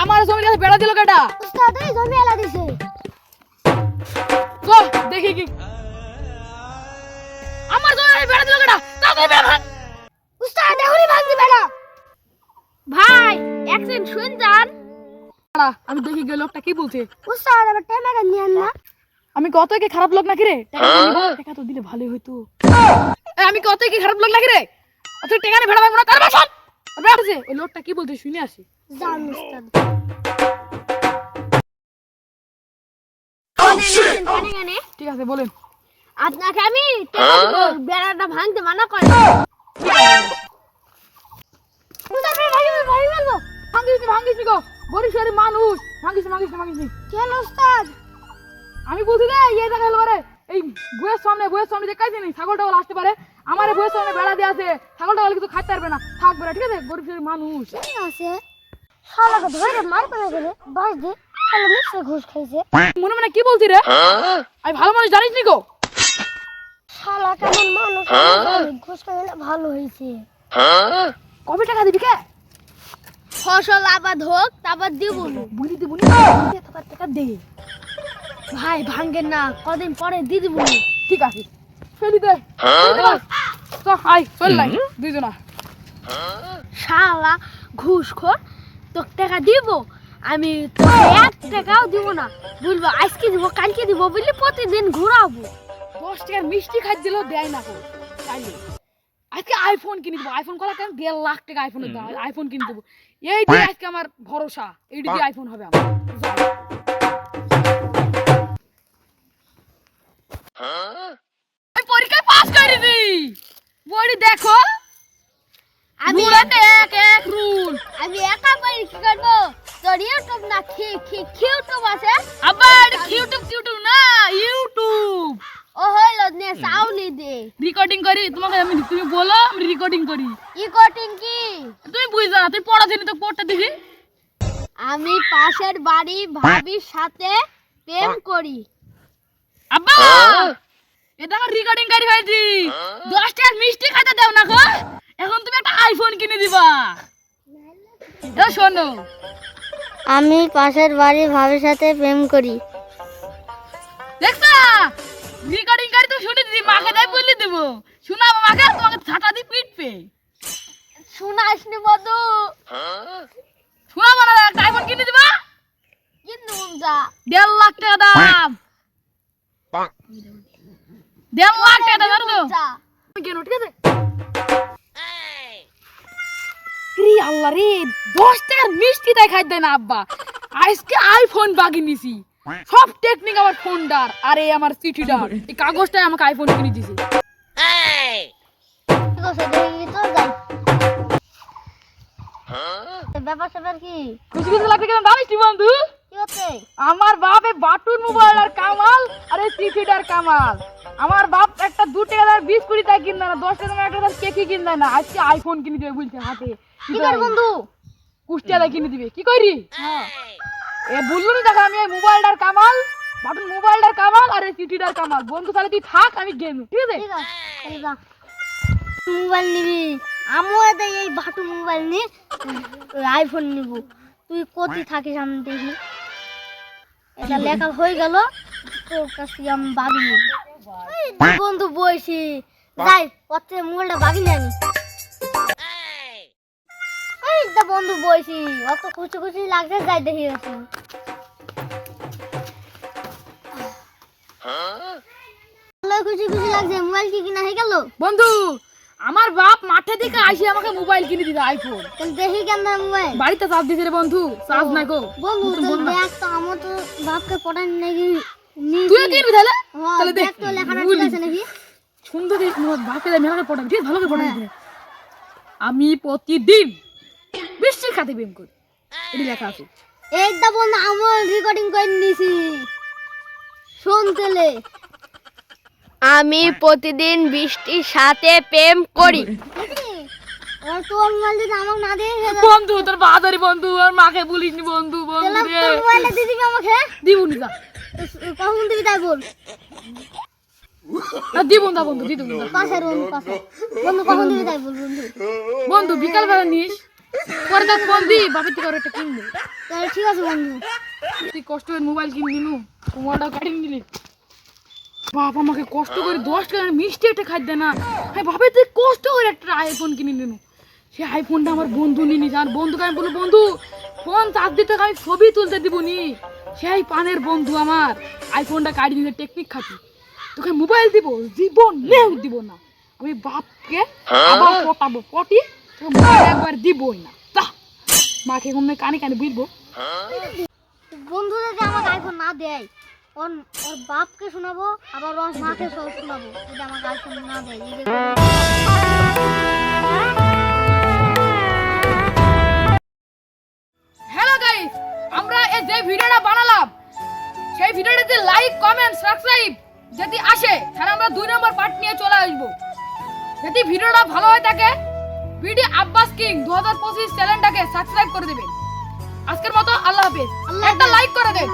আমার জমির কাছে বেড়া দিল কেডা? উস্তাদ এই জমি এলা দিছে। তো দেখি কি আমার জমির কাছে বেড়া দিল কেডা? তাড়াতাড়ি বেড়া ভাঙ। উস্তাদ এখনই ভাঙছি বেড়া। ভাই একদিন শুন যান। দাঁড়া, আমি দেখি গে লোকটা কি বলছে। উস্তাদ আবার টেমাটা নিয়েন না। আমি কত কি খারাপ লোক নাকি রে? টাকা তো দিলে ভালোই হইতো। আমি কত কি খারাপ লোক নাকি রে? তুই টাকা নিয়ে ভেড়া ভাঙবো না, তার বাসন বেড়াছে। ওই লোকটা কি বলছে শুনে আসি। যান উস্তাদ। ঠিক আছে বলেন। আপনাকে আমি বেড়াটা ভাঙতে মানা করি। উস্তাদ ভাই বলবো। ভাঙিস নি গো, গরিব শরীর মানুষ। ভাঙিস নি। কেন উস্তাদ? আমি বলছি রে এই জায়গা হলো রে, এই বইয়ের সামনে দেখাইছি নি ছাগলটা আসতে পারে। আমার বইয়ের সামনে বেড়া দিয়ে আছে, ছাগলটা কিছু খাইতে পারবে না, থাকবে না, ঠিক আছে? গরিব শরীর মানুষ। ঠিক আছে। শালাকে ধরে মার করে গেলে বাস দে। শালা নিশ্চয় ঘুষ খাইছে। মনে কি বলছি রে? আমি ভালো মানুষ জানিস নি গো। শালা কেমন মানুষ ঘুষ খাইলে ভালো হয়েছে। কবে টাকা দিবি কে? ফসল আবাদ হোক তারপর দিব। বুঝি দিব নি, টাকা দে। ভাই ভাঙ্গেন না, কদিন পরে দিয়ে দিব। ঠিক আছে ফেলি দে। তো আই চল লাই দুইজনা। শালা ঘুষখোর, তোকে টাকা দিব আমি, তো 1 টাকাও দিব না। বলবো আজকে দিব কালকে দিব বললে প্রতিদিন ঘুরাবো। 10 টাকার মিষ্টি খাই দিলেও দেয় না গো। চাইলে আজকে আইফোন কিনে দেবো। আইফোন কলা কেন 1.5 লাখ টাকা আইফোন কিনে দেবো। এই দিয়ে আজকে আমার ভরসা, এই দিয়ে আইফোন হবে আমার। আমি পরীক্ষায় পাস করেছি। বড়ি দেখো, আমি এক রুল। আমি একা পারি কি করবো? তোর ইউটিউব না ইউটিউব আছে? আবার ইউটিউব না, ইউটিউব ও হইলো নে সাউনি দে রেকর্ডিং করি। তুমি বলো, আমি রেকর্ডিং করি। ইকটিং কি? তুমি বুঝছো না, তুই পড়া দিনি তো পড়তে দিবি। আমি পাশের বাড়ি ভাবির সাথে প্রেম করি। আব্বা এটা আমার রেকর্ডিং করি হয়েছি। 10 টাকার মিষ্টি খাইতে দাও না গো, এখন তুমি একটা আইফোন কিনে দিবা। এ শোনো, আমি পাশের বাড়ি ভাবির সাথে প্রেম করি। দেখছা রেকর্ডিং করি তো শুনে দিদি, মাকে তাই বলে দেবো। শোনা মাকে, তোমাকে ছাতা দিয়ে পিটবে। শুনাসনি বধু? শোনা বলা একটা আইফোন কিনে দিবা। কিন্তু যা 1.5 লাখ টাকা দাম। 1.5 লাখ টাকা দাম জানো তো? যা আমি কেন, ঠিক আছে? রে আল্লাহ রে, 10 টাকার মিষ্টি তাই খাই দেয় না আব্বা। আজকে আইফোন বাগি নিছি। সব টেকনিক আমার ফোনটার, আরে আমার চিঠিটার, এই কাগজটাই আমাকে আইফোন কিনে দিছে। ঠিক আছে দেখি তো যাই। ব্যাপার স্যাপার কি? খুশি লাগছে কেন জানিস নি বন্ধু? কি হচ্ছে? আমার বাপ এই বাটুর মোবাইলের কামাল আর এই চিঠিটার কামাল। আমার বাপ একটা 2 টাকার বিস্কুট তাই কিনে না, 10 টাকা একটা কেকি কিনে না, আজকে আইফোন কিনে দিবে বলছে হাতে। কি কর বন্ধু? কুষ্টিয়া কিনে দিবে। কি করি? হ্যাঁ এ বললো নি দেখো, আমি এই মোবাইলটার কামাল, বাটুর মোবাইলটার কামাল আর এই চিঠিটার কামাল। বন্ধু তাহলে তুই থাক, আমি গেম, ঠিক আছে? ঠিক আছে তাহলে যা। মোবাইল নিবি? আমিও এই বাটু মোবাইল নি আইফোন নিব। তুই কোথায় থাকিস আমি দেখি। এটা লেখা হয়ে গেল, তোর কাছে আমি বাগি নিব। বন্ধু বইছি যাই, পত্রে মোবাইলটা বাগি নিয়ে আনি। এই তো বন্ধু বইছি, অত খুশি লাগছে, যাই দেখি আছে। খুশি লাগছে, মোবাইল কি কিনা হয়ে গেল? বন্ধু আমার বাপ মাঠে থেকে আসি আমাকে মোবাইল কিনে দিবে আইফোন। তাহলে দেখি কেন মোবাইল বাড়িতে চার্জ দিছে রে বন্ধু, চার্জ নাই গো। বন্ধু তো দেখ তো, আমার তো বাপকে পড়ান নাকি তুই কিনবি তাহলে? হ্যাঁ, তাহলে দেখ দেখ তো লেখাটা ঠিক আছে নাকি। সুন্দর করে বাপকে মেলাকে পড়াবি, ঠিক ভালো করে পড়াবি। আমি প্রতিদিন বৃষ্টি খাতে প্রেম করি, এটি লেখা আছে। এই দা বন্ধু আমার রেকর্ডিং করে নিছি, শুনতেলে। আমি প্রতিদিন বৃষ্টির সাথে প্রেম করি। তোর মোবাইল যদি আমাকে না দিয়ে বন্ধু তোর বাজারি বন্ধু, আর মাকে বলিস নি বন্ধু। বন্ধু রে তোর মোবাইলটা দিয়ে দিবি আমাকে? দিব নি, যা কখন দিবি তাই বল। দিব না বন্ধু, দি দেবো। পাশে বন্ধু পাশে বন্ধু কখন দিবি তাই বল বন্ধু। বন্ধু বিকাল বেলা নিস, পরে তো ফোন দি বাপের থেকে একটা কিনবো। তাহলে ঠিক আছে বন্ধু। তুই কষ্ট করে মোবাইল কিনে দিনু, মোবাইলটাও কাটিয়ে দিলি। বাপ আমাকে কষ্ট করে 10 টাকা মিষ্টি একটা খাই দেয় না। হ্যাঁ ভাবে তুই কষ্ট করে একটা আইফোন কিনে দিনু। সে আইফোনটা আমার বন্ধু নিয়ে নিছে। আর বন্ধুকে আমি বলবো বন্ধু ফোন চার্জ দিতে আমি ছবি তুলতে দিব নি। সেই পানের বন্ধু আমার আইফোনটা কাটি নিতে টেকনিক খাটি। তোকে মোবাইল দিব জীবন নেও দিব না। আমি বাপকে আবার পটাবো পটি তোকে মোবাইল একবার দিবই না। তা মাকে ঘুমে কানে কানে বুঝবো। বন্ধু যদি আমাকে আইফোন না দেয়, ওর ওর বাপকে শোনাবো, আবার ওর মাকে শোনাবো যদি আমাকে আইফোন না দেয়। হ্যালো গাইস, আমরা এই যে ভিডিওটা বানালাম সেই ভিডিওটাতে লাইক কমেন্ট সাবস্ক্রাইব যদি আসে তাহলে আমরা 2 নম্বর পার্ট নিয়ে চলে আসবো। যদি ভিডিওটা ভালো হয় থাকে ভিডিও আব্বাস কিং 2025 চ্যানেলটাকে সাবস্ক্রাইব করে দিবেন। আজকের মতো আল্লাহ হাফেজ। একটা লাইক করে দেন।